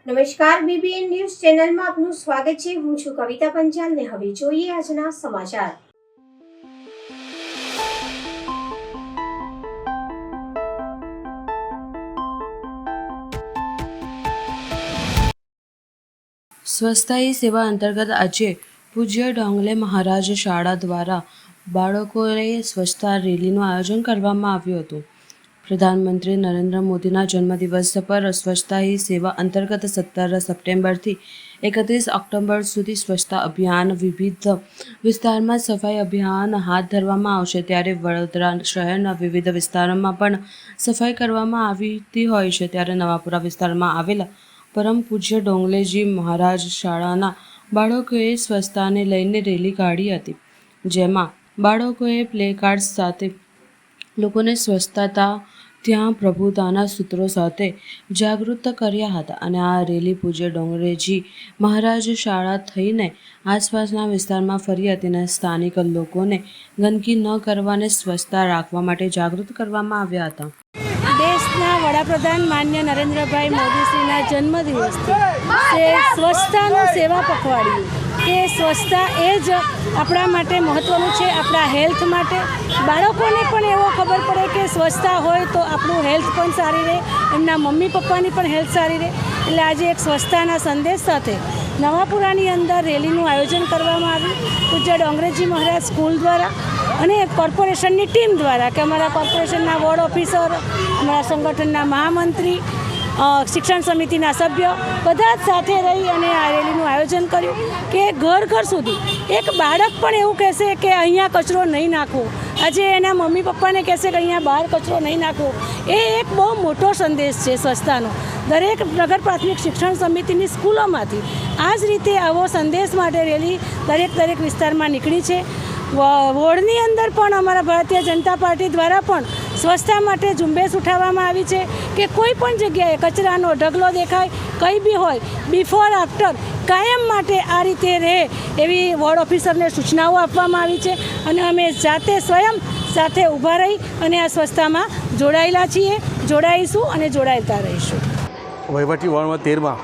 નમસ્કાર, BBN news ચેનલમાં આપનું સ્વાગત છે। હું છું કવિતા પંચાલ ને હવે જોઈએ આજના સમાચાર। સ્વચ્છતા હી સેવા અંતર્ગત આજે પૂજ્ય ડોંગલે મહારાજ શાળા દ્વારા બાળકોએ સ્વચ્છતા રેલીનું આયોજન કરવામાં આવ્યું હતું। પ્રધાનમંત્રી નરેન્દ્ર મોદીના જન્મદિવસ પર સ્વચ્છતા હી સેવા અંતર્ગત 17 સપ્ટેમ્બરથી 31 ઓક્ટોબર સુધી સ્વચ્છતા અભિયાન વિવિધ વિસ્તારમાં સફાઈ અભિયાન હાથ ધરવામાં આવશે। ત્યારે વડોદરા શહેરના વિવિધ વિસ્તારોમાં પણ સફાઈ કરવામાં આવતી હોય છે। ત્યારે નવાપુરા વિસ્તારમાં આવેલા પરમ પૂજ્ય ડોંગલેજી મહારાજ શાળાના બાળકોએ સ્વચ્છતાને લઈને રેલી કાઢી હતી, જેમાં બાળકોએ પ્લેકાર્ડ્સ સાથે લોકોને સ્વચ્છતા ત્યાં પ્રભુતાના સૂત્રો સાથે જાગૃત કર્યા હતા અને આ રેલી પૂજ્ય ડોંગલેજી મહારાજ શાળા થઈને આસપાસના વિસ્તારમાં ફરી હતી અને સ્થાનિક લોકોને ગંદકી ન કરવાને સ્વચ્છતા રાખવા માટે જાગૃત કરવામાં આવ્યા હતા। દેશના વડાપ્રધાન માન્ય નરેન્દ્રભાઈ મોદીશ્રીના જન્મદિવસથી સ્વચ્છતાનું સેવા પખવાડિયું કે સ્વચ્છતા એ જ આપણા માટે મહત્ત્વનું છે, આપણા હેલ્થ માટે। બાળકોને પણ એવો ખબર પડે કે સ્વચ્છતા હોય તો આપણું હેલ્થ પણ સારી રહે, એમના મમ્મી પપ્પાની પણ હેલ્થ સારી રહે। એટલે આજે એક સ્વચ્છતાના સંદેશ સાથે નવાપુરાની અંદર રેલીનું આયોજન કરવામાં આવ્યું પૂજ્ય ડોંગલેજી મહારાજ સ્કૂલ દ્વારા અને કોર્પોરેશનની ટીમ દ્વારા કે અમારા કોર્પોરેશનના વોર્ડ ઓફિસર, અમારા સંગઠનના મહામંત્રી, શિક્ષણ સમિતિના સભ્ય બધા જ સાથે રહી અને આ રેલીનું આયોજન કર્યું કે ઘર ઘર સુધી એક બાળક પણ એવું કહેશે કે અહીંયા કચરો નહીં નાખવો, આજે એના મમ્મી પપ્પાને કહેશે કે અહીંયા બહાર કચરો નહીં નાખવો। એ એક બહુ મોટો સંદેશ છે સ્વચ્છતાનો। દરેક નગર પ્રાથમિક શિક્ષણ સમિતિની સ્કૂલોમાંથી આ જ રીતે આવો સંદેશ માટે રેલી દરેક વિસ્તારમાં નીકળી છે। વોર્ડની અંદર પણ અમારા ભારતીય જનતા પાર્ટી દ્વારા પણ સ્વચ્છતા માટે ઝુંબેશ ઉઠાવવામાં આવી છે કે કોઈ પણ જગ્યાએ કચરાનો ઢગલો દેખાય, કંઈ બી હોય, બિફોર આફ્ટર કાયમ માટે આ રીતે રહે એવી વોર્ડ ઓફિસરને સૂચનાઓ આપવામાં આવી છે અને અમે જાતે સ્વયં સાથે ઊભા રહી અને આ સ્વચ્છતામાં જોડાયેલા છીએ, જોડાઈશું અને જોડાયેલા રહીશું। વહીવટી વોર્ડમાં 13માં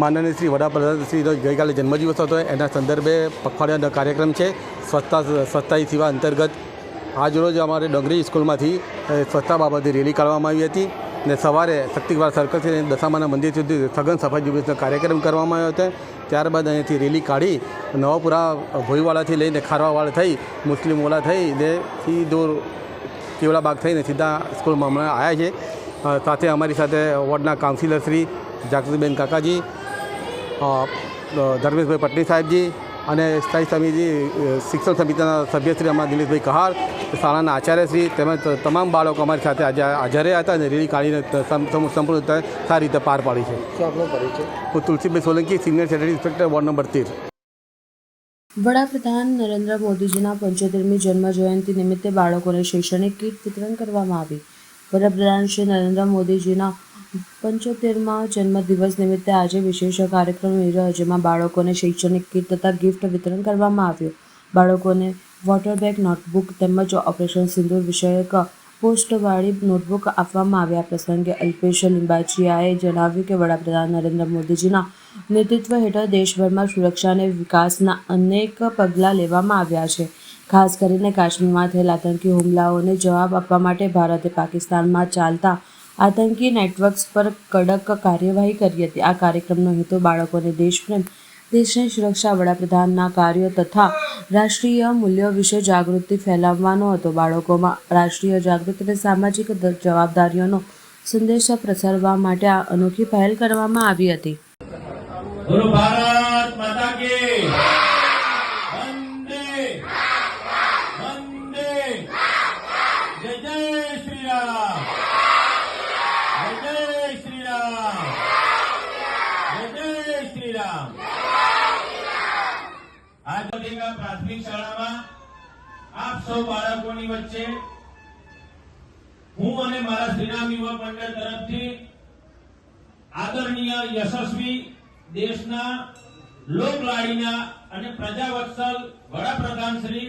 માનનીય શ્રી વડાપ્રધાન શ્રીનો ગઈકાલે જન્મદિવસ હતો, એના સંદર્ભે પખવાડિયાનો કાર્યક્રમ છે। સ્વચ્છતા હી સેવા અંતર્ગત આજરોજ અમારે ડોંગરેજી સ્કૂલમાંથી સ્વચ્છતા બાબતે રેલી કાઢવામાં આવી હતી અને સવારે શક્તિવાર સર્કલથી દશામાના મંદિર સુધી સઘન સફાઈ ઝુંબેશનો કાર્યક્રમ કરવામાં આવ્યો હતો। ત્યારબાદ અહીંયાથી રેલી કાઢી નવાપુરા ભોઈવાડાથી લઈને ખારવાવાડા થઈ મુસ્લિમવાડા થઈ ને સીધો કેવડા બાગ થઈને સીધા સ્કૂલમાં હમણાં આવ્યા છે। સાથે અમારી સાથે વોર્ડના કાઉન્સિલર શ્રી જાગૃતિબેન કાકાજી, ધર્મેશભાઈ પટણી સાહેબજી અને સ્થાયી સમિતિ શિક્ષણ સમિતિના સભ્યશ્રી અમારા દિનેશભાઈ કહાર, શાળાના આચાર્યશ્રી તેમજ તમામ બાળકો અમારી સાથે આજે હાજર હતા અને રેલી કાઢીને સંપૂર્ણ સારી રીતે પાર પાડી છે। શું આપનો પરિચય? હું Tulsibhai Solanki, senior secretary inspector ward number 13। વડાપ્રધાન નરેન્દ્ર મોદીજીના 75મી જન્મ જયંતિ નિમિત્તે બાળકોને શૈક્ષણિક કીટ વિતરણ કરવામાં આવી। વડાપ્રધાન શ્રી નરેન્દ્ર મોદીજીના 75મા જન્મદિવસ નિમિત્તે આજે વિશેષ કાર્યક્રમ યોજાયો, જેમાં બાળકોને શૈક્ષણિક કીટ તથા ગિફ્ટ વિતરણ કરવામાં આવ્યું। બાળકોને વોટર બેગ, નોટબુક તેમજ ઓપરેશન સિંદૂર વિષયક પોસ્ટવાળી નોટબુક આપવામાં આવ્યા। પ્રસંગે અલ્પેશ લિંબાચિયાએ જણાવ્યું કે વડાપ્રધાન નરેન્દ્ર મોદીજીના નેતૃત્વ હેઠળ દેશભરમાં સુરક્ષા અને વિકાસના અનેક પગલાં લેવામાં આવ્યા છે। ખાસ કરીને કાશ્મીરમાં થયેલ આતંકી હુમલાઓને જવાબ આપવા માટે ભારતે પાકિસ્તાનમાં ચાલતા આતંકી નેટવર્ક્સ પર કડક કાર્યવાહી કરી હતી। આ કાર્યક્રમનો હેતુ બાળકોને દેશપ્રેમ, દેશની સુરક્ષા, વડાપ્રધાનના કાર્યો તથા રાષ્ટ્રીય મૂલ્યો વિશે જાગૃતિ ફેલાવવાનો હતો। બાળકોમાં રાષ્ટ્રીય જાગૃતિ અને સામાજિક જવાબદારીઓનો સંદેશ પ્રસારવા માટે આ અનોખી પહેલ કરવામાં આવી હતી। પ્રાથમિક શાળામાં આપ સૌ બાળકોની વચ્ચે હું અને મારા શ્રીરામ યુવા મંડળ તરફથી આદરણીય યશસ્વી દેશના લોકલાડીના અને પ્રજાવત્સલ વડાપ્રધાન શ્રી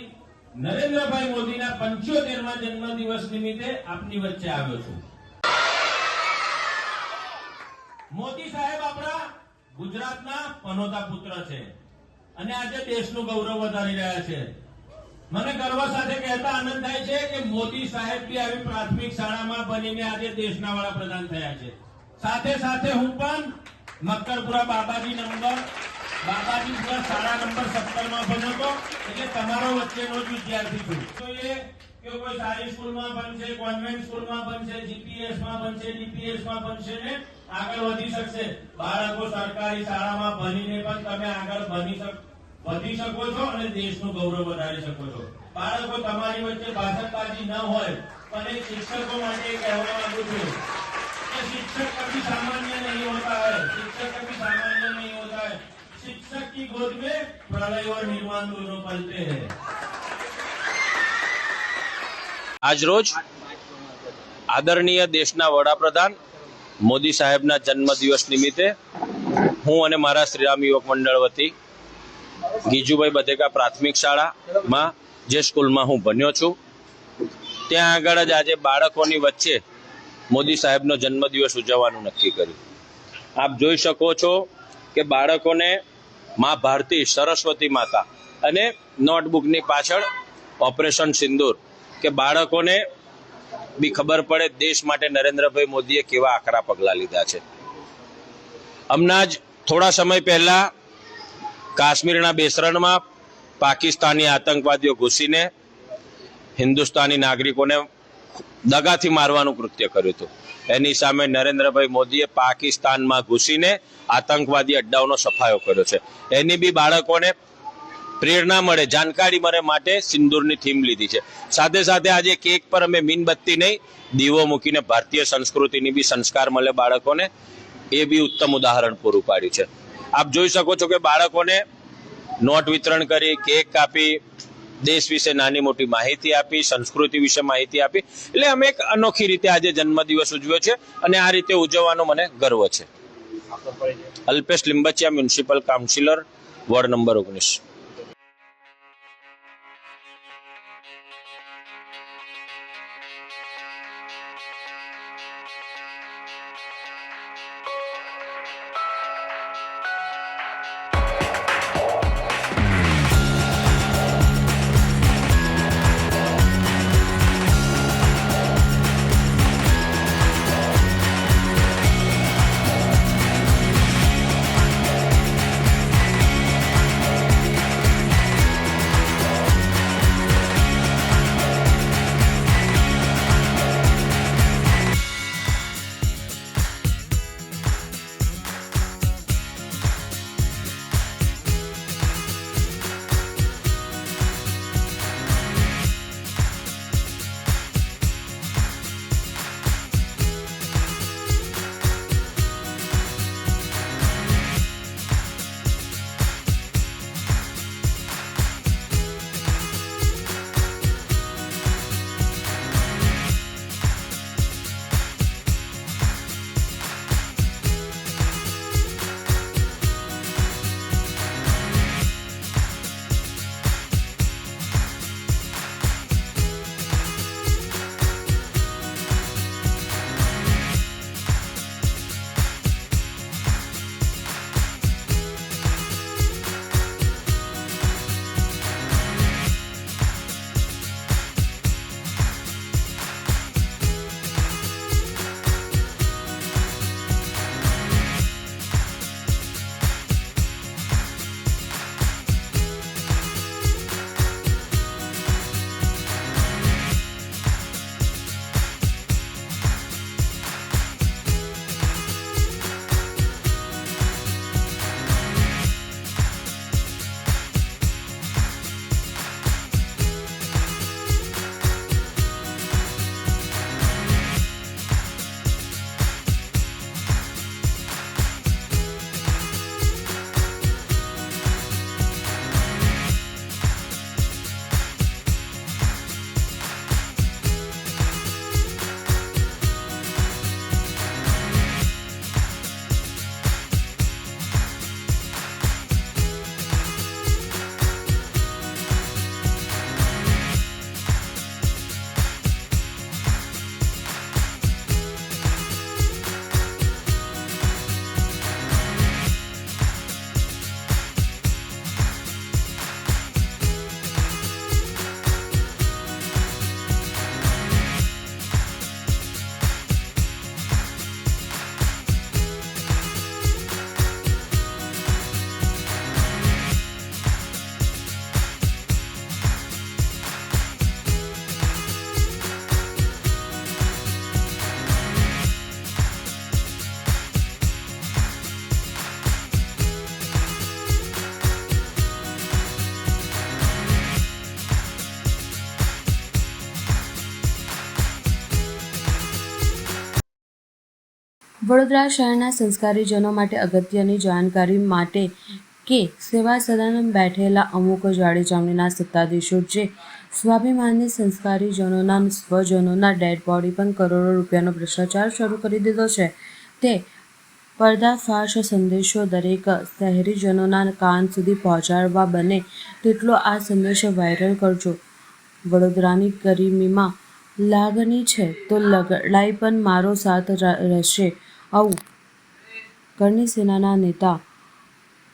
નરેન્દ્રભાઈ મોદીના 75મા જન્મદિવસ નિમિત્તે આપની વચ્ચે આવ્યો છું। મોદી સાહેબ આપણા ગુજરાતના પનોતા પુત્ર છે અને આજે દેશનું ગૌરવ વધારી રહ્યા છે. મને ગર્વ સાથે કહેતા આનંદ થાય છે કે મોદી સાહેબ બી આવી પ્રાથમિક શાળામાં બનીને આજે દેશના વડાપ્રધાન થયા છે. સાથે સાથે હું પણ મક્કરપુરા બાબાજીપુરા શાળા નંબર 17 માં ભણ્યો હતો, એટલે તમારો વચ્ચેનો જ વિદ્યાર્થી છું. જોઈએ કે કોઈ સારી સ્કૂલમાં બનશે, કોન્વેન્ટ સ્કૂલમાં બનશે, જીપીએસમાં બનશે, ડીપીએસમાં બનશે ને આગળ વધી શકશે. બાળકો સરકારી શાળામાં ભણીને પણ તમે આગળ વધી શકો છો અને દેશનું ગૌરવ વધારી શકો છો. બાળકો તમારી વચ્ચે ભાષણબાજી ન હોય પણ એક શિક્ષકો માટે કહેવા માંગુ છું कि शिक्षक कभी सामान्य नहीं होता है, शिक्षक कभी सामान्य नहीं होता है. शिक्षक की गोद में प्रलय और निर्माण दोनों पलते हैं. આજરોજ આદરણીય દેશના વડાપ્રધાન મોદી સાહેબના જન્મદિવસ નિમિત્તે હું અને મારા શ્રીરામ યુવક મંડળ વતી ગીજુભાઈ બધેકા પ્રાથમિક શાળામાં જે સ્કૂલમાં હું ભણ્યો છું ત્યાં આગળ જ આજે બાળકોની વચ્ચે મોદી સાહેબનો જન્મદિવસ ઉજવવાનું નક્કી કર્યું. આપ જોઈ શકો છો કે બાળકોને મા ભારતી સરસ્વતી માતા અને નોટબુકની પાછળ ઓપરેશન સિંદૂર કે બાળકોને બી ખબર પડે દેશ માટે નરેન્દ્રભાઈ મોદીએ કેવા આકરા પગલાં લીધા છે. હમણાં જ થોડા સમય પહેલા કાશ્મીરના બેસરણમાં પાકિસ્તાની આતંકવાદીઓ ઘૂસીને હિન્દુસ્તાની નાગરિકોને દગાથી મારવાનું કૃત્ય કર્યું હતું. એની સામે નરેન્દ્રભાઈ મોદીએ પાકિસ્તાનમાં ઘૂસીને આતંકવાદી અડ્ડાઓનો સફાયો કર્યો છે. એની બી બાળકોને પ્રેરણા મળે, જાણકારી મળે માટે સિંદૂરની થીમ લીધી છે. સાથે સાથે આજે કેક પર અમે મીણબત્તી નહીં દીવો મૂકીને ભારતીય સંસ્કૃતિની બી સંસ્કાર મળે બાળકોને, એ બી ઉત્તમ ઉદાહરણ પૂરું પાડ્યું છે. આપ જોઈ શકો છો કે બાળકોને નોટ વિતરણ કરી, કેક કાપી, દેશ વિશે નાની મોટી માહિતી આપી, સંસ્કૃતિ વિશે માહિતી આપી. એટલે અમે એક અનોખી રીતે આજે જન્મદિવસ ઉજવ્યો છે અને આ રીતે ઉજવવાનો મને ગર્વ છે. Alpesh Limbachiya, municipal councillor, ward number 19. Vadodara શહેરના સંસ્કારીજનો માટે અગત્યની જાણકારી માટે કે સેવા સદન બેઠેલા અમુક જાડી ચામડીના સત્તાધીશો જે સ્વાભિમાની સંસ્કારીજનોના સ્વજનોના ડેડ બોડી પર કરોડો રૂપિયાનો ભ્રષ્ટાચાર શરૂ કરી દીધો છે તે પર્દાફાશ સંદેશો દરેક શહેરીજનોના કાન સુધી પહોંચાડવા બને તેટલો આ સંદેશ વાયરલ કરજો. વડોદરાની ગરિમીમાં લાગણી છે તો લડાઈ પણ મારો સાથ રહેશે, આવું કરણી સેનાના નેતા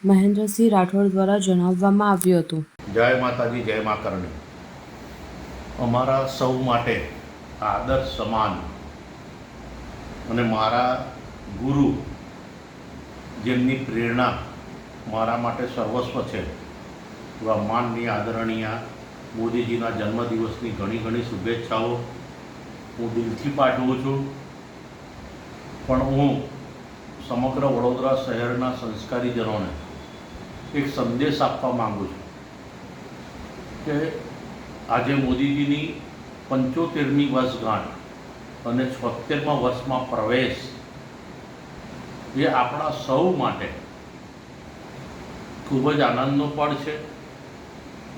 મહેન્દ્રસિંહ રાઠોડ દ્વારા જણાવવામાં આવ્યું હતું. જય માતાજી, જય મા કરણી. અમારા સૌ માટે આદર્શ સમાન અને મારા ગુરુ જેમની પ્રેરણા મારા માટે સર્વસ્વ છે એવા માનનીય આદરણીય મોદીજીના જન્મદિવસની ઘણી ઘણી શુભેચ્છાઓ હું દિલથી પાઠવું છું. પણ હું સમગ્ર વડોદરા શહેરના સંસ્કારીજનોને એક સંદેશ આપવા માગું છું કે આજે મોદીજીની 75મી વર્ષગાંઠ અને 76મા વર્ષમાં પ્રવેશ એ આપણા સૌ માટે ખૂબ જ આનંદનો પળ છે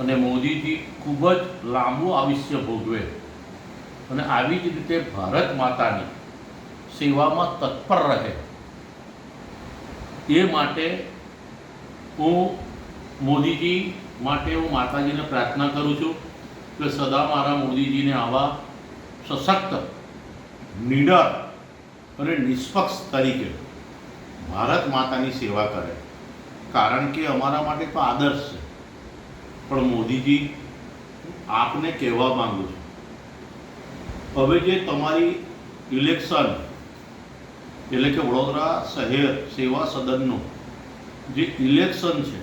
અને મોદીજી ખૂબ જ લાંબુ આયુષ્ય ભોગવે અને આવી જ રીતે ભારત માતાની સેવામાં તત્પર રહે એ માટે હું મોદીજી માટે હું માતાજીને પ્રાર્થના કરું છું કે સદા મારા મોદીજીને આવા સશક્ત, નીડર અને નિષ્પક્ષ તરીકે ભારત માતાની સેવા કરે. કારણ કે અમારા માટે તો આદર્શ છે. પણ મોદીજી, આપને કહેવા માંગુ છું, હવે જે તમારી ઇલેક્શન એટલે કે વડોદરા શહેર સેવા સદનનું જે ઇલેક્શન છે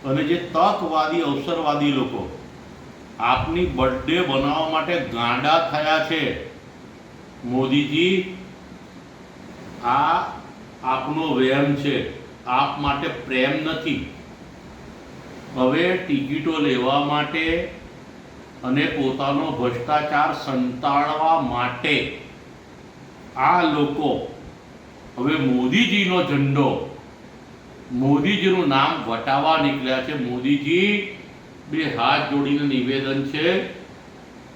અને જે તકવાદી, અવસરવાદી લોકો આપની બર્થડે બનાવવા માટે ગાંડા થયા છે, મોદીજી આ આપનો વહેમ છે, આપ માટે પ્રેમ નથી. હવે ટિકિટો લેવા માટે અને પોતાનો ભ્રષ્ટાચાર સંતાડવા માટે આ લોકો હવે મોદીજીનો ઝંડો, મોદીજીનું નામ વટાવવા નીકળ્યા છે. મોદીજી, બે હાથ જોડીને નિવેદન છે,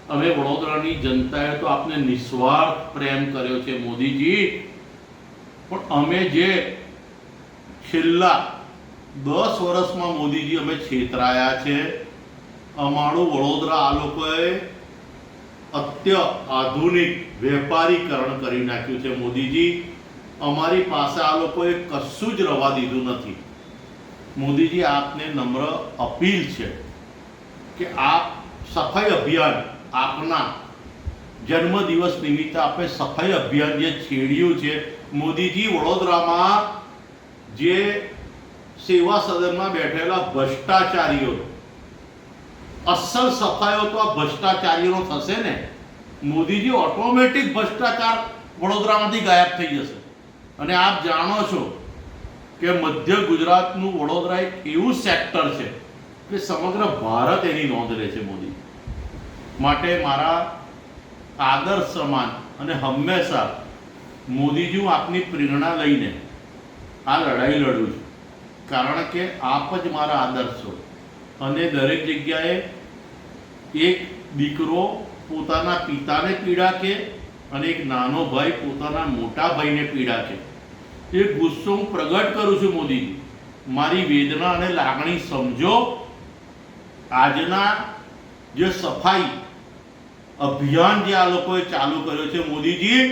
હવે વડોદરાની જનતાએ તો આપને નિસ્વાર્થ પ્રેમ કર્યો છે મોદીજી, પણ અમે જે છેલ્લા 10 વર્ષમાં મોદીજી અમે છેતરાયા છે, અમારું વડોદરા આ લોકોએ આધુનિક વેપારીકરણ કરી નાખ્યું છે. મોદીજી, અમારી પાસે આ લોકોએ કશું જ રવા દીધું નથી. મોદીજી, આપને નમ્ર અપીલ છે કે આપ સફાઈ અભિયાન, આપના જન્મદિવસ નિમિત્તે આપણે સફાઈ અભિયાન જે છેડ્યું છે, મોદીજી, વડોદરામાં જે સેવા સદનમાં બેઠેલા ભ્રષ્ટાચારીઓ, અસલ સફાઈઓ તો આ ભ્રષ્ટાચારીઓનો થશે ને. મોદીજી, ઓટોમેટિક ભ્રષ્ટાચાર વડોદરામાંથી ગાયબ થઈ જશે. અને આપ જાણો છો કે મધ્ય ગુજરાતનું વડોદરા એક એવું સેક્ટર છે કે સમગ્ર ભારત એની નોંધ લે છે. મોદી માટે મારા આદર્શ સમાન અને હંમેશા મોદીજી, હું આપની પ્રેરણા લઈને આ લડાઈ લડું છું. કારણ કે આપ જ મારા આદર્શ છો. અને દરેક જગ્યાએ એક દીકરો પોતાના પિતાને પીડા કે અને એક નાનો ભાઈ પોતાના મોટા ભાઈને પીડા છે. એ ગુસ્સો હું પ્રગટ કરું છું. મોદીજી, મારી વેદના અને લાગણી સમજો. આજના જે સફાઈ અભિયાન જે આ લોકોએ ચાલુ કર્યો છે, મોદીજી,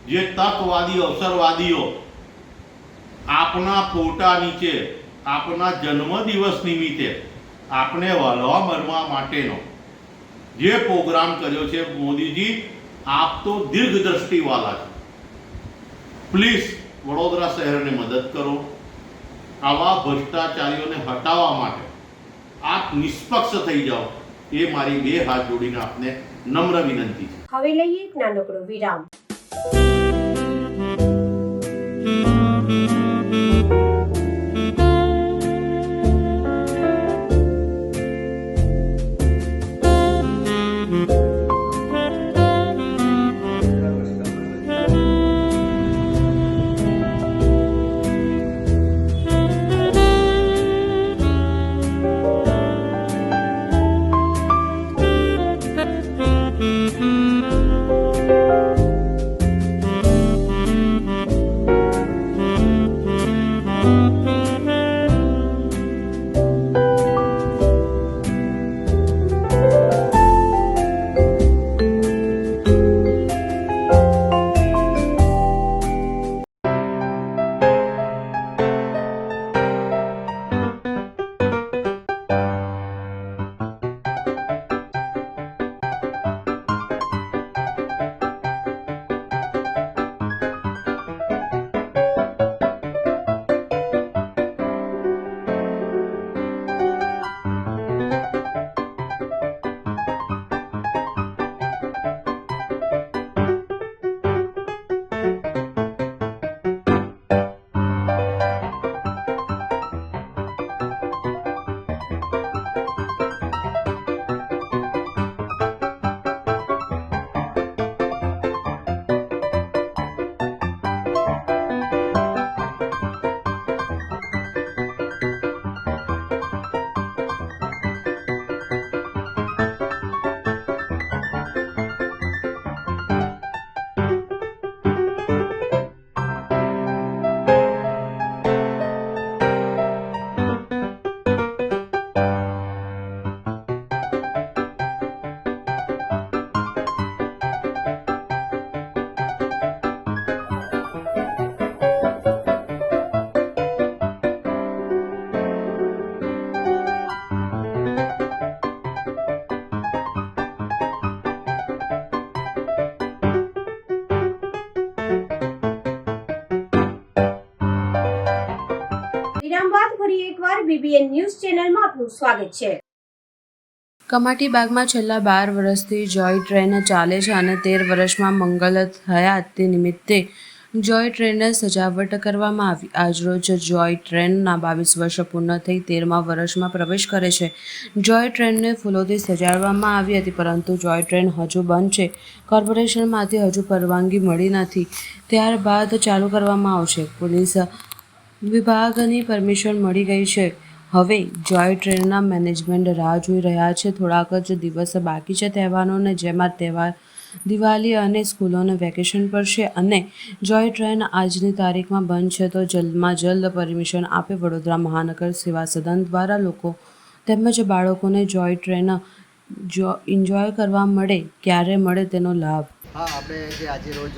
જે તકવાદી, અવસરવાદીઓ આપના ફોટા નીચે આપના જન્મદિવસ નિમિત્તે આપને વળવા મરવા માટેનો જે પ્રોગ્રામ કર્યો છે, મોદીજી, આપ તો દીર્ઘદ્રષ્ટિવાળા છે. પ્લીઝ વડોદરા શહેરને મદદ કરો. આવા ભ્રષ્ટાચારીઓને હટાવવા માટે આપ નિષ્પક્ષ થઈ જાઓ, એ મારી બે હાથ જોડીને આપને નમ્ર વિનંતી છે. હવે લઈએ એક નાનકડો વિરામ. BBN ન્યૂઝ ચેનલમાં આપનું સ્વાગત છે. કમાટી બાગમાં છેલ્લા 12 વર્ષથી જોય ટ્રેન ચાલે છે અને 13 વર્ષમાં મંગલ થયા તે નિમિત્તે જોય ટ્રેનને સજાવટ કરવામાં આવી. આજરોજ જોય ટ્રેનના 22 વર્ષ પૂર્ણ થઈ 13મા વર્ષમાં પ્રવેશ કરે છે. જોય ટ્રેનને ફૂલોથી સજાવવામાં આવી હતી, પરંતુ જોય ટ્રેન હજુ બંધ છે. કોર્પોરેશનમાંથી હજુ પરવાનગી મળી નથી. ત્યારબાદ ચાલુ કરવામાં આવશે. પોલીસ વિભાગની પરમિશન મળી ગઈ છે. હવે જોય ટ્રેનના મેનેજમેન્ટ રાહ જોઈ રહ્યા છે. થોડાક જ દિવસ બાકી છે તહેવારોને, જેમાં દિવાળી અને સ્કૂલોને વેકેશન પડશે અને જોય ટ્રેન આજની તારીખમાં બંધ છે, તો જલ્દમાં જલ્દ પરમિશન આપે. વડોદરા મહાનગર સેવા સદન દ્વારા લોકો તેમજ બાળકોને જોય ટ્રેન એન્જોય કરવા મળે, ક્યારે મળે તેનો લાભ. હા, આપણે જે આજે રોજ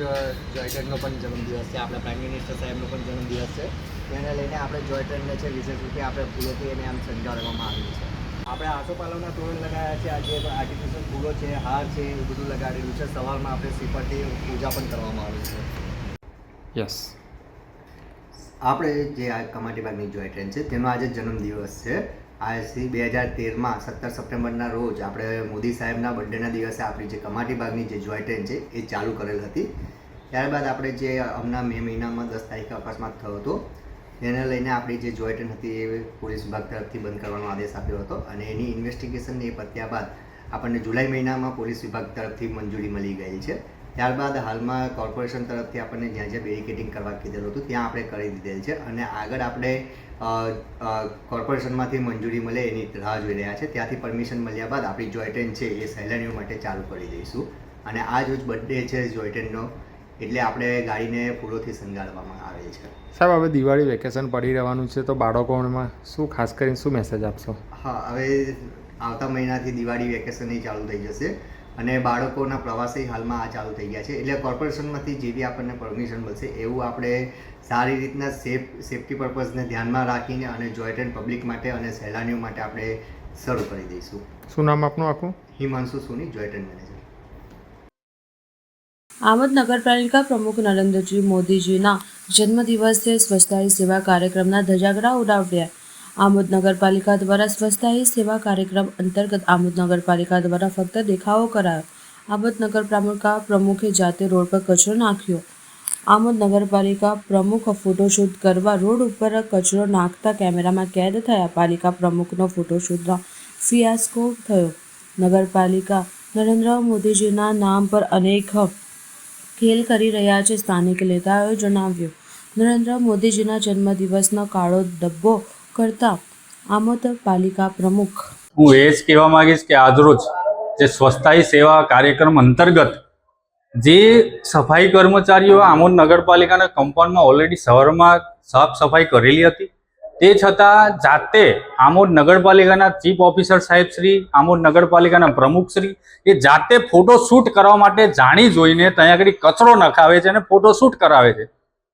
જોય ટ્રેનનો પણ જન્મદિવસ છે, આપણા પ્રાઇમ મિનિસ્ટર સાહેબનો પણ જન્મદિવસ છે. તેને લઈને આપણે જોય ટ્રેનને છે વિશેષ રૂપે આપણે ફૂલોથી એને આમ શણગારવામાં આવ્યું છે. આપણે આસોપાલવના તોરણ લગાવ્યા છે, આજે આર્ટિફિશિયલ ફૂલો છે, હાર છે, એ બધું લગાડેલું છે. સવારમાં આપણે શ્રીફળથી પૂજા પણ કરવામાં આવી છે. યસ, આપણે જે આ કમાટી બાગની જોય ટ્રેન છે તેનો આજે જન્મદિવસ છે. આજથી 2013માં 17 સપ્ટેમ્બરના રોજ આપણે મોદી સાહેબના બર્થડેના દિવસે આપણી જે કમાટી બાગની જે જોય ટ્રેન છે એ ચાલુ કરેલ હતી. ત્યારબાદ આપણે જે હમણાં મે મહિનામાં 10 તારીખે અકસ્માત થયો હતો, તેને લઈને આપણી જે જોય ટ્રેન હતી એ પોલીસ વિભાગ તરફથી બંધ કરવાનો આદેશ આપ્યો હતો અને એની ઇન્વેસ્ટિગેશન એ પત્યા બાદ આપણને જુલાઈ મહિનામાં પોલીસ વિભાગ તરફથી મંજૂરી મળી ગઈ છે. ત્યારબાદ હાલમાં કોર્પોરેશન તરફથી આપણને જ્યાં જ્યાં બેરિકેડિંગ કરવા કીધેલું હતું ત્યાં આપણે કરી દીધેલ છે અને આગળ આપણે કોર્પોરેશનમાંથી મંજૂરી મળે એની રાહ જોઈ રહ્યા છે. ત્યાંથી પરમિશન મળ્યા બાદ આપણી જોય ટ્રેન છે એ સહેલાણીઓ માટે ચાલુ કરી દઈશું. અને આજ રોજ બર્થડે છે જોય ટ્રેનનો, એટલે આપણે ગાડીને ફૂલોથી શણગારવામાં આવે છે. સાહેબ, હવે દિવાળી વેકેશન પડી રહેવાનું છે, તો બાળકોમાં શું ખાસ કરીને શું મેસેજ આપશો? હા, હવે આવતા મહિનાથી દિવાળી વેકેશન ચાલુ થઈ જશે અને બાળકોના પ્રવાસે હાલમાં આ ચાલુ થઈ ગયા છે. એટલે કોર્પોરેશનમાંથી જે બી આપણને પરમિશન મળશે એવું આપણે સારી રીતના સેફટી પર્પઝને ધ્યાનમાં રાખીને અને જોય ટ્રેન પબ્લિક માટે અને સહેલાણીઓ માટે આપણે શરૂ કરી દઈશું. શું નામ આપનું આખું? હિમાંશુ સોની, જોય ટ્રેન મેનેજર. આમોદ નગરપાલિકા પ્રમુખ નરેન્દ્રજી મોદીજીના જન્મદિવસે સ્વચ્છતા હી સેવા કાર્યક્રમના ધજાગરા ઉડાવ્યા. આમોદ નગરપાલિકા દ્વારા સ્વચ્છતા હી સેવા કાર્યક્રમ અંતર્ગત આમોદ નગરપાલિકા દ્વારા ફક્ત દેખાવો કરાયો. આમોદ નગરપાલિકા પ્રમુખે જાતે રોડ પર કચરો નાખ્યો. આમોદ નગરપાલિકા પ્રમુખ ફોટોશૂટ કરવા રોડ ઉપર કચરો નાખતા કેમેરામાં કેદ થયા. પાલિકા પ્રમુખનો ફોટોશૂટનો ફિયાસ્કો થયો. નગરપાલિકા નરેન્દ્ર મોદીજીના નામ પર અનેક ખેલ કરી રહ્યા છે. સ્થાનિક નેતાઓએ જણાવ્યું. નરેન્દ્ર મોદીજીના જન્મદિવસનો કાળો ડબ્બો કરતા આમોદ પાલિકા પ્રમુખ. હું એ જ કહેવા માંગીશ કે આજરોજ જે સ્વચ્છતા હી સેવા કાર્યક્રમ અંતર્ગત જે સફાઈ કર્મચારીઓ આમોદ નગરપાલિકાના કમ્પાઉન્ડમાં ઓલરેડી સવારમાં સાફ સફાઈ કરેલી હતી, તે છતાં જાતે આમોદ નગરપાલિકાના ચીફ ઓફિસર સાહેબ શ્રી, આમોદ નગરપાલિકાના પ્રમુખ શ્રી એ જાતે ફોટોશૂટ કરવા માટે જાણી જોઈને ત્યાં આગળ કચરો નખાવે છે અને ફોટોશૂટ કરાવે છે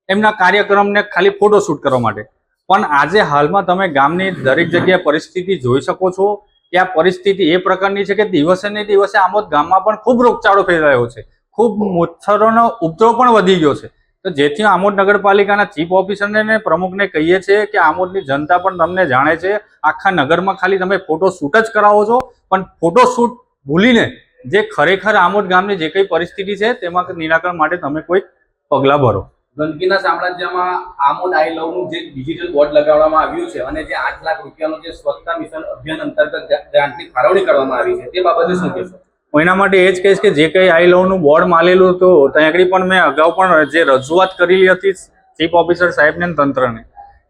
એમના કાર્યક્રમને ખાલી ફોટોશૂટ કરવા માટે. પણ આજે હાલમાં તમે ગામની દરેક જગ્યાએ પરિસ્થિતિ જોઈ શકો છો કે આ પરિસ્થિતિ એ પ્રકારની છે કે દિવસે ને દિવસે આમોદ ગામમાં પણ ખૂબ રોગચાળો ફેલાયો છે, ખૂબ મચ્છરોનો ઉપદ્રવ પણ વધી ગયો છે. તો જેથી આમોદ નગરપાલિકાના ચીફ ઓફિસરને અને પ્રમુખને કહીએ છીએ કે આમોદની જનતા પણ તમને જાણે છે, આખા નગરમાં ખાલી તમે ફોટોશૂટ જ કરાવો છો, પણ ફોટોશૂટ ભૂલીને જે ખરેખર આમોદ ગામની જે કઈ પરિસ્થિતિ છે તેમાં નિરાકરણ માટે તમે કોઈ પગલાં ભરો. ગંદકીના સામ્રાજ્યમાં આમોદ આઈ લવનું જે ડિજિટલ બોર્ડ લગાવવામાં આવ્યું છે અને જે 8 લાખ રૂપિયાનો જે સ્વચ્છતા મિશન અભિયાન અંતર્ગત ગ્રાન્ટની ફાળવણી કરવામાં આવી છે, તે બાબતે શું કહેશો? એના માટે એ જ કહીશ કે જે કંઈ આઈ લવનું બોર્ડ માલેલું હતું ત્યાં આગળ પણ મેં અગાઉ પણ જે રજૂઆત કરેલી હતી ચીફ ઓફિસર સાહેબને તંત્રને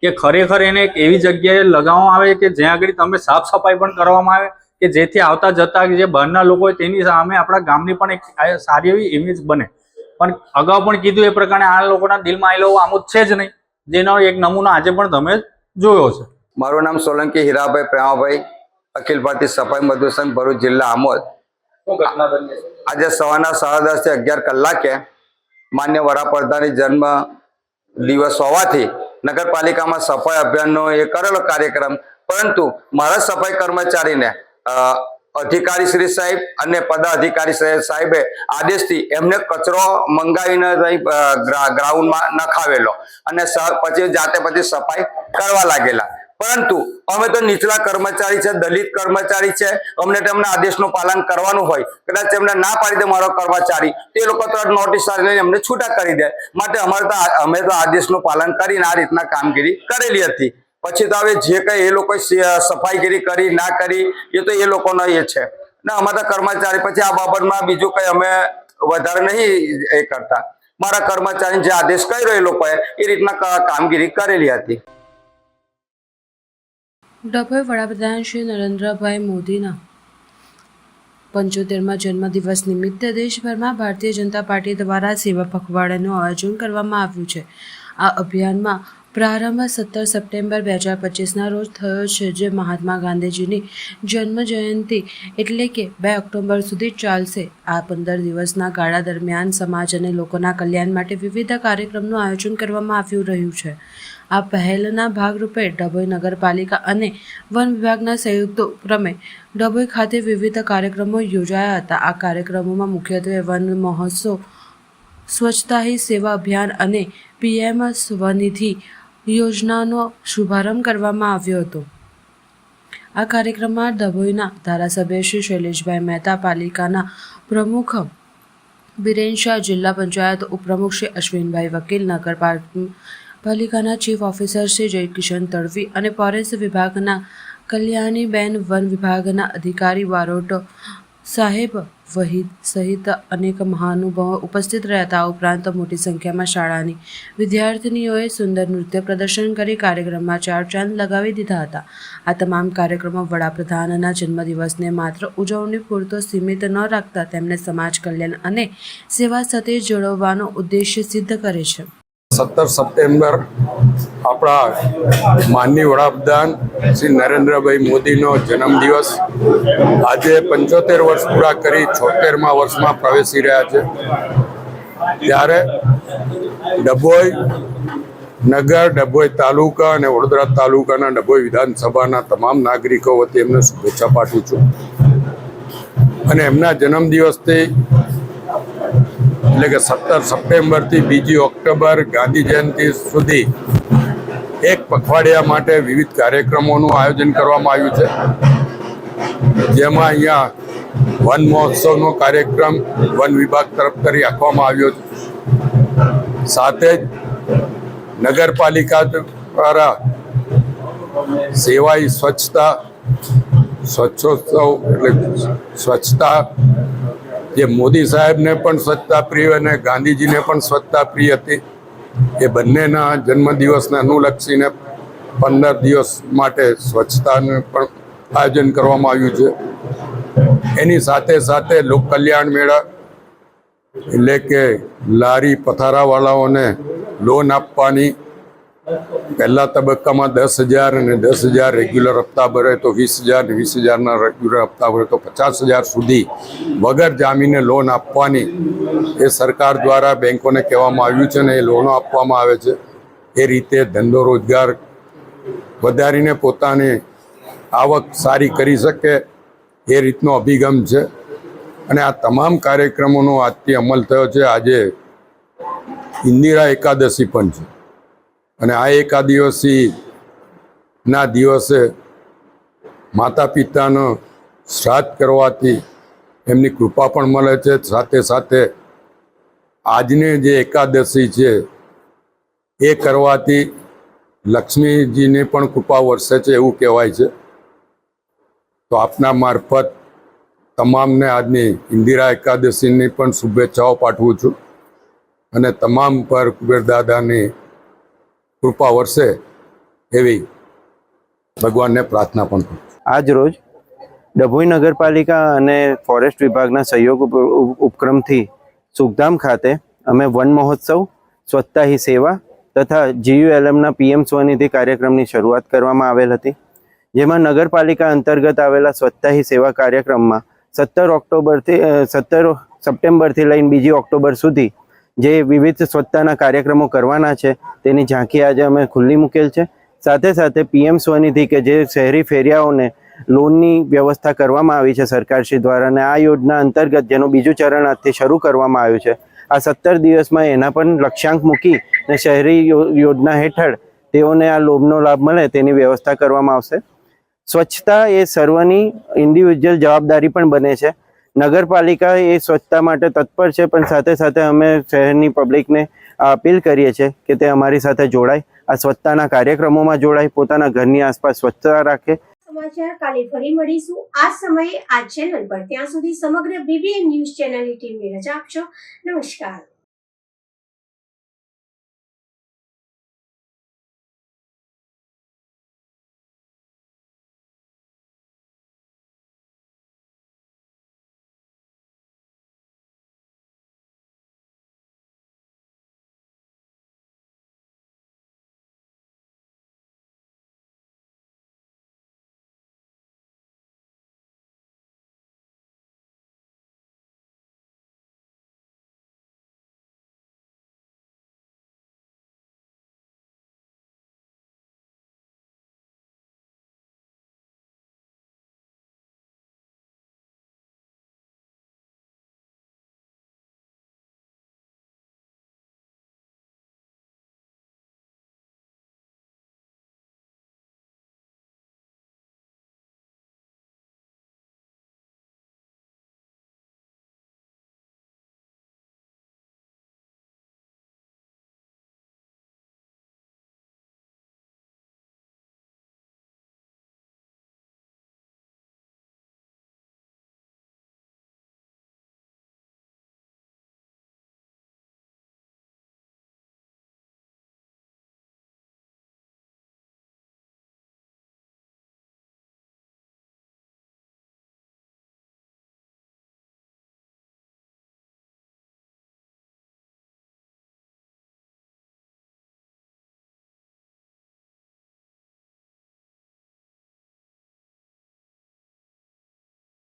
કે ખરેખર એને એક એવી જગ્યાએ લગાવવામાં આવે કે જ્યાં આગળ તમે સાફ સફાઈ પણ કરવામાં આવે કે જેથી આવતા જતા જે બહારના લોકો હોય તેની સામે આપણા ગામની પણ એક સારી એવી ઇમેજ બને. પણ અગાઉ પણ કીધું એ પ્રકારે આ લોકોના દિલમાં આઈ લવ આમોદ છે જ નહીં, જેનો એક નમૂનો આજે પણ તમે જોયો છે. મારું નામ સોલંકી હીરાભાઈ પ્રેમાભાઈ, અખિલ ભારતીય સફાઈ મજદૂર સંઘ ભરૂચ જિલ્લા આમોદ. આજે સવારના 10:30 થી 11 કલાકે માન્ય વડાપ્રધાનની જન્મ દિવસ હોવાથી નગરપાલિકામાં સફાઈ અભિયાનનો એ કરેલો કાર્યક્રમ, પરંતુ મારા સફાઈ કર્મચારીને અધિકારી શ્રી સાહેબ અને પદાધિકારી સાહેબે આદેશથી એમને કચરો મંગાવીને ગ્રાઉન્ડમાં નખાવેલો અને પછી જાતે સફાઈ કરવા લાગેલા. પરંતુ અમે તો નીચલા કર્મચારી છે, દલિત કર્મચારી છે, અમને તેમના આદેશનું પાલન કરવાનું હોય, કદાચ એમને ના પાડી દે મારો કર્મચારી, તે લોકો તરત નોટિસ લઈને અમને છૂટા કરી દે. માટે અમે તો આદેશનું પાલન કરીને આ રીતના કામગીરી કરેલી હતી. પછી તો હવે જે કઈ એ લોકો સફાઈગીરી કરી ના કરી એ તો એ લોકોનો એ છે ને, અમારા કર્મચારી પછી આ બાબતમાં બીજું કઈ અમે વધારે નહીં એ કરતા. મારા કર્મચારી જે આદેશ કર્યો એ લોકોએ એ રીતના કામગીરી કરેલી હતી. ડભોઈ વડાપ્રધાન શ્રી નરેન્દ્રભાઈ મોદીના 75મા જન્મદિવસ નિમિત્તે દેશભરમાં ભારતીય જનતા પાર્ટી દ્વારા સેવા પખવાડિયાનું આયોજન કરવામાં આવ્યું છે. આ અભિયાનમાં પ્રારંભ 17 સપ્ટેમ્બર 2025ના રોજ થયો છે, જે મહાત્મા ગાંધીજીની જન્મજયંતિ એટલે કે 2 ઓક્ટોબર સુધી ચાલશે. આ 15 દિવસના ગાળા દરમિયાન સમાજ અને લોકોના કલ્યાણ માટે વિવિધ કાર્યક્રમનું આયોજન કરવામાં આવ્યું રહ્યું છે. આ પહેલના ભાગરૂપે ડભોઈ નગરપાલિકા અને વન વિભાગના સંયુક્ત ઉપક્રમે ડભોઈ ખાતે વિવિધ કાર્યક્રમો યોજાયા હતા. આ કાર્યક્રમોમાં મુખ્યત્વે વન મહોત્સવ, સ્વચ્છતા હી સેવા અભિયાન અને PM સ્વનિધિ યોજનાનો શુભારંભ કરવામાં આવ્યો હતો. આ કાર્યક્રમમાં ડભોઈના ધારાસભ્ય શ્રી શૈલેષભાઈ મહેતા, પાલિકાના પ્રમુખ બિરેન શાહ, જિલ્લા પંચાયત ઉપપ્રમુખ શ્રી અશ્વિનભાઈ વકીલ, નગરપાલિકાના ચીફ ઓફિસર શ્રી જયકિશન તડવી અને ફોરેસ્ટ વિભાગના કલ્યાણીબેન, વન વિભાગના અધિકારી બારોટ સાહેબ વહીદ સહિત અનેક મહાનુભાવો ઉપસ્થિત રહ્યા હતા. ઉપરાંત મોટી સંખ્યામાં શાળાની વિદ્યાર્થીનીઓએ સુંદર નૃત્ય પ્રદર્શન કરી કાર્યક્રમમાં 4 ચાંદ લગાવી દીધા હતા. આ તમામ કાર્યક્રમો વડાપ્રધાનના જન્મદિવસને માત્ર ઉજવણી પૂરતો સીમિત ન રાખતા તેમને સમાજ કલ્યાણ અને સેવા સાથે જોડવાનો ઉદ્દેશ્ય સિદ્ધ કરે છે. 17 સપ્ટેમ્બર આપણા માનનીય વડાપ્રધાન શ્રી નરેન્દ્રભાઈ મોદીનો જન્મદિવસ. આજે 75 વર્ષ પૂરા કરી 76મા વર્ષમાં પ્રવેશી રહ્યા છે. ત્યારે ડભોઈ નગર, ડભોઈ તાલુકા અને વડોદરા તાલુકાના ડભોઈ વિધાનસભાના તમામ નાગરિકો વતી એમને શુભેચ્છા પાઠવું છું. અને એમના જન્મદિવસથી એટલે કે 17 સપ્ટેમ્બરથી 2 ઓક્ટોબર ગાંધી જયંતિ સુધી એક પખવાડિયા માટે વિવિધ કાર્યક્રમોનું આયોજન કરવામાં આવ્યું છે. જેમાં અહીંયા વન મહોત્સવનો કાર્યક્રમ વન વિભાગ તરફથી રાખવામાં આવ્યો છે. સાથે જ નગરપાલિકા દ્વારા સેવાઈ સ્વચ્છોત્સવ એટલે સ્વચ્છતા, જે મોદી સાહેબને પણ સ્વચ્છતા પ્રિય અને ગાંધીજીને પણ સ્વચ્છતા પ્રિય હતી, એ બંનેના જન્મદિવસને અનુલક્ષીને 15 દિવસ માટે સ્વચ્છતાનું પણ આયોજન કરવામાં આવ્યું છે. એની સાથે સાથે લોક કલ્યાણ મેળા એટલે કે લારી પથારાવાળાઓને લોન આપવાની, પહેલા તબક્કામાં 10,000 અને 10,000 રેગ્યુલર હપ્તા ભરે તો 20,000 અને 20,000ના રેગ્યુલર હપ્તા ભરે તો 50,000 સુધી વગર જામીને લોન આપવાની એ સરકાર દ્વારા બેંકોને કહેવામાં આવ્યું છે ને એ લોનો આપવામાં આવે છે. એ રીતે ધંધો રોજગાર વધારીને પોતાની આવક સારી કરી શકે એ રીતનો અભિગમ છે. અને આ તમામ કાર્યક્રમોનો આજથી અમલ થયો છે. આજે ઇન્દિરા એકાદશી પણ છે અને આ એકાદશીના દિવસે માતા પિતાનો શ્રાદ્ધ કરવાથી એમની કૃપા પણ મળે છે. સાથે સાથે આજની જે એકાદશી છે એ કરવાથી લક્ષ્મીજીની પણ કૃપા વરસે છે એવું કહેવાય છે. તો આપના મારફત તમામને આજની ઇન્દિરા એકાદશીની પણ શુભેચ્છાઓ પાઠવું છું અને તમામ પર કુબેર દાદાની કૃપા વરસે એવી ભગવાનને પ્રાર્થના પણ કરું. આજ રોજ ડભોઈ નગરપાલિકા અને ફોરેસ્ટ વિભાગના સહયોગ ઉપક્રમથી સુખધામ ખાતે અમે વન મહોત્સવ, સ્વચ્છતા હી સેવા તથા GULMના PM સ્વનિધિ કાર્યક્રમની શરૂઆત કરવામાં આવેલ હતી. જેમાં નગરપાલિકા અંતર્ગત આવેલા સ્વચ્છતા હી સેવા કાર્યક્રમમાં 17 સપ્ટેમ્બરથી લઈને 2 ઓક્ટોબર સુધી જે વિવિધ સ્વચ્છતાના કાર્યક્રમો કરવાના છે તેની ઝાંખી આજે અમે ખુલ્લી મૂકેલ છે. સાથે સાથે PM સ્વનિધિ કે જે શહેરી ફેરિયાઓને લોનની વ્યવસ્થા કરવામાં આવી છે સરકારશ્રી દ્વારા, અને આ યોજના અંતર્ગત જેનું બીજું ચરણ આજથી શરૂ કરવામાં આવ્યું છે. આ 17 દિવસમાં એના પણ લક્ષ્યાંક મૂકી અને શહેરી યોજના હેઠળ તેઓને આ લોભનો લાભ મળે તેની વ્યવસ્થા કરવામાં આવશે. સ્વચ્છતા એ સર્વની ઇન્ડિવિજ્યુઅલ જવાબદારી પણ બને છે. નગરપાલિકા એ સ્વચ્છતા માટે તત્પર છે, પણ સાથે સાથે અમે શહેરની પબ્લિકને અપીલ કરીએ છીએ કે તે અમારી સાથે જોડાય, આ સ્વચ્છતાના કાર્યક્રમોમાં જોડાય, પોતાના ઘરની આસપાસ સ્વચ્છતા રાખે. સમાચાર કાલે ફરી મળીશું આ સમયે આ ચેનલ પર. ત્યાં સુધી સમગ્ર BBN ન્યૂઝ ચેનલની ટીમને રજા આપશો. નમસ્કાર.